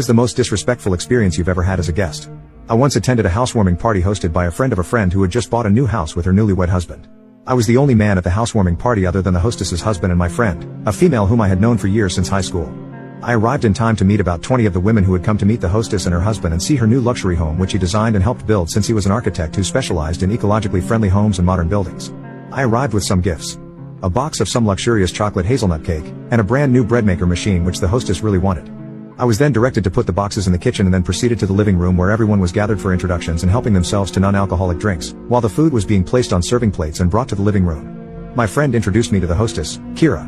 Is the most disrespectful experience you've ever had as a guest? I once attended a housewarming party hosted by a friend of a friend who had just bought a new house with her newlywed husband. I was the only man at the housewarming party other than the hostess's husband and my friend, a female whom I had known for years since high school. I arrived in time to meet about 20 of the women who had come to meet the hostess and her husband and see her new luxury home, which he designed and helped build since he was an architect who specialized in ecologically friendly homes and modern buildings. I arrived with some gifts. A box of some luxurious chocolate hazelnut cake, and a brand new bread maker machine which the hostess really wanted. I was then directed to put the boxes in the kitchen and then proceeded to the living room where everyone was gathered for introductions and helping themselves to non-alcoholic drinks, while the food was being placed on serving plates and brought to the living room. My friend introduced me to the hostess, Kira.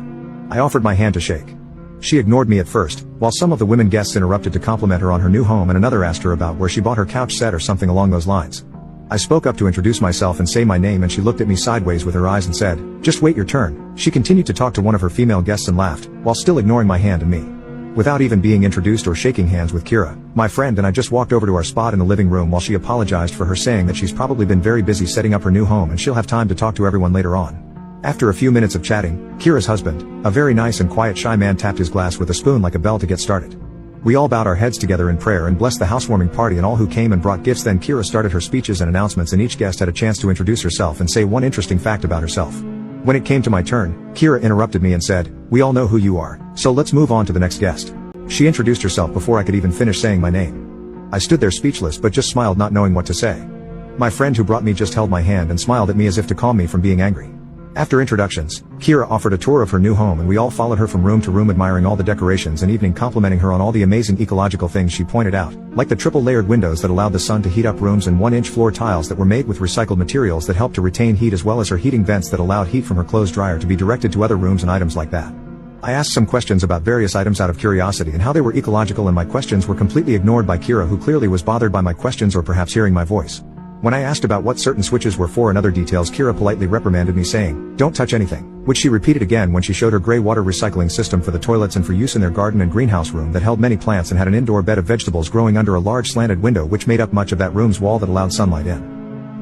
I offered my hand to shake. She ignored me at first, while some of the women guests interrupted to compliment her on her new home and another asked her about where she bought her couch set or something along those lines. I spoke up to introduce myself and say my name and she looked at me sideways with her eyes and said, "Just wait your turn." She continued to talk to one of her female guests and laughed, while still ignoring my hand and me. Without even being introduced or shaking hands with Kira, my friend and I just walked over to our spot in the living room while she apologized for her, saying that she's probably been very busy setting up her new home and she'll have time to talk to everyone later on. After a few minutes of chatting, Kira's husband, a very nice and quiet shy man, tapped his glass with a spoon like a bell to get started. We all bowed our heads together in prayer and blessed the housewarming party and all who came and brought gifts. Then Kira started her speeches and announcements and each guest had a chance to introduce herself and say one interesting fact about herself. When it came to my turn, Kira interrupted me and said, "We all know who you are, so let's move on to the next guest." She introduced herself before I could even finish saying my name. I stood there speechless but just smiled, not knowing what to say. My friend who brought me just held my hand and smiled at me as if to calm me from being angry. After introductions, Kira offered a tour of her new home and we all followed her from room to room, admiring all the decorations and evening complimenting her on all the amazing ecological things she pointed out, like the triple layered windows that allowed the sun to heat up rooms and 1-inch floor tiles that were made with recycled materials that helped to retain heat, as well as her heating vents that allowed heat from her clothes dryer to be directed to other rooms and items like that. I asked some questions about various items out of curiosity and how they were ecological, and my questions were completely ignored by Kira, who clearly was bothered by my questions or perhaps hearing my voice. When I asked about what certain switches were for and other details, Kira politely reprimanded me, saying, "Don't touch anything," which she repeated again when she showed her gray water recycling system for the toilets and for use in their garden and greenhouse room that held many plants and had an indoor bed of vegetables growing under a large slanted window which made up much of that room's wall that allowed sunlight in.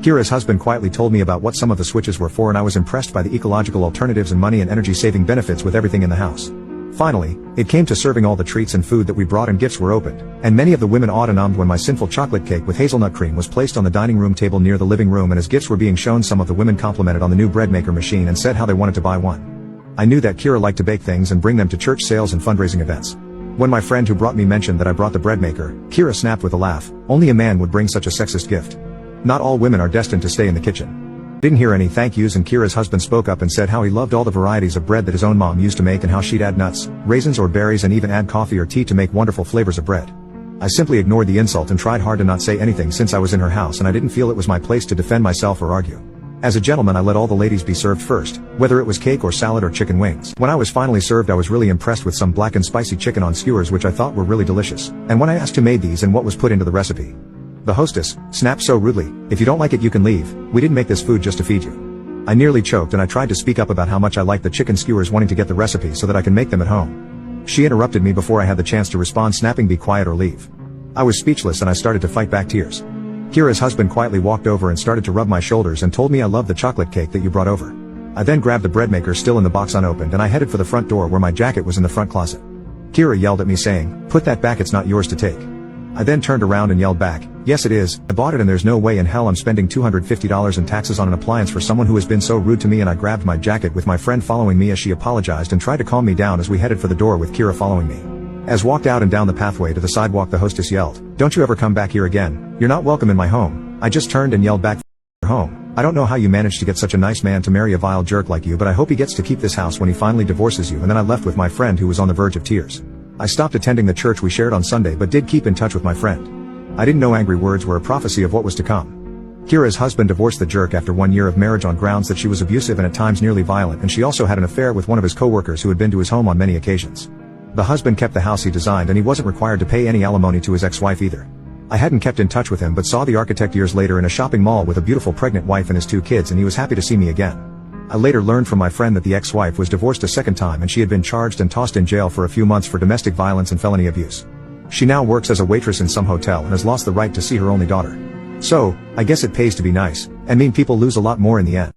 Kira's husband quietly told me about what some of the switches were for, and I was impressed by the ecological alternatives and money and energy saving benefits with everything in the house. Finally, it came to serving all the treats and food that we brought, and gifts were opened, and many of the women awed and ummed when my sinful chocolate cake with hazelnut cream was placed on the dining room table near the living room, and as gifts were being shown, some of the women complimented on the new bread maker machine and said how they wanted to buy one. I knew that Kira liked to bake things and bring them to church sales and fundraising events. When my friend who brought me mentioned that I brought the bread maker, Kira snapped with a laugh, "Only a man would bring such a sexist gift. Not all women are destined to stay in the kitchen." Didn't hear any thank yous, and Kira's husband spoke up and said how he loved all the varieties of bread that his own mom used to make and how she'd add nuts, raisins or berries and even add coffee or tea to make wonderful flavors of bread. I simply ignored the insult and tried hard to not say anything since I was in her house and I didn't feel it was my place to defend myself or argue. As a gentleman, I let all the ladies be served first, whether it was cake or salad or chicken wings. When I was finally served, I was really impressed with some black and spicy chicken on skewers which I thought were really delicious, and when I asked who made these and what was put into the recipe, the hostess snapped so rudely, "If you don't like it you can leave, we didn't make this food just to feed you." I nearly choked and I tried to speak up about how much I liked the chicken skewers, wanting to get the recipe so that I can make them at home. She interrupted me before I had the chance to respond, snapping, "Be quiet or leave." I was speechless and I started to fight back tears. Kira's husband quietly walked over and started to rub my shoulders and told me I loved the chocolate cake that you brought over. I then grabbed the bread maker still in the box unopened and I headed for the front door where my jacket was in the front closet. Kira yelled at me saying, "Put that back, it's not yours to take." I then turned around and yelled back, "Yes it is, I bought it and there's no way in hell I'm spending $250 in taxes on an appliance for someone who has been so rude to me," and I grabbed my jacket with my friend following me as she apologized and tried to calm me down as we headed for the door with Kira following me. As walked out and down the pathway to the sidewalk, the hostess yelled, "Don't you ever come back here again, you're not welcome in my home." I just turned and yelled back, "F home. I don't know how you managed to get such a nice man to marry a vile jerk like you, but I hope he gets to keep this house when he finally divorces you." And then I left with my friend who was on the verge of tears. I stopped attending the church we shared on Sunday but did keep in touch with my friend. I didn't know angry words were a prophecy of what was to come. Kira's husband divorced the jerk after 1 year of marriage on grounds that she was abusive and at times nearly violent, and she also had an affair with one of his co-workers who had been to his home on many occasions. The husband kept the house he designed and he wasn't required to pay any alimony to his ex-wife either. I hadn't kept in touch with him but saw the architect years later in a shopping mall with a beautiful pregnant wife and his 2 kids, and he was happy to see me again. I later learned from my friend that the ex-wife was divorced a second time and she had been charged and tossed in jail for a few months for domestic violence and felony abuse. She now works as a waitress in some hotel and has lost the right to see her only daughter. So, I guess it pays to be nice, and mean people lose a lot more in the end.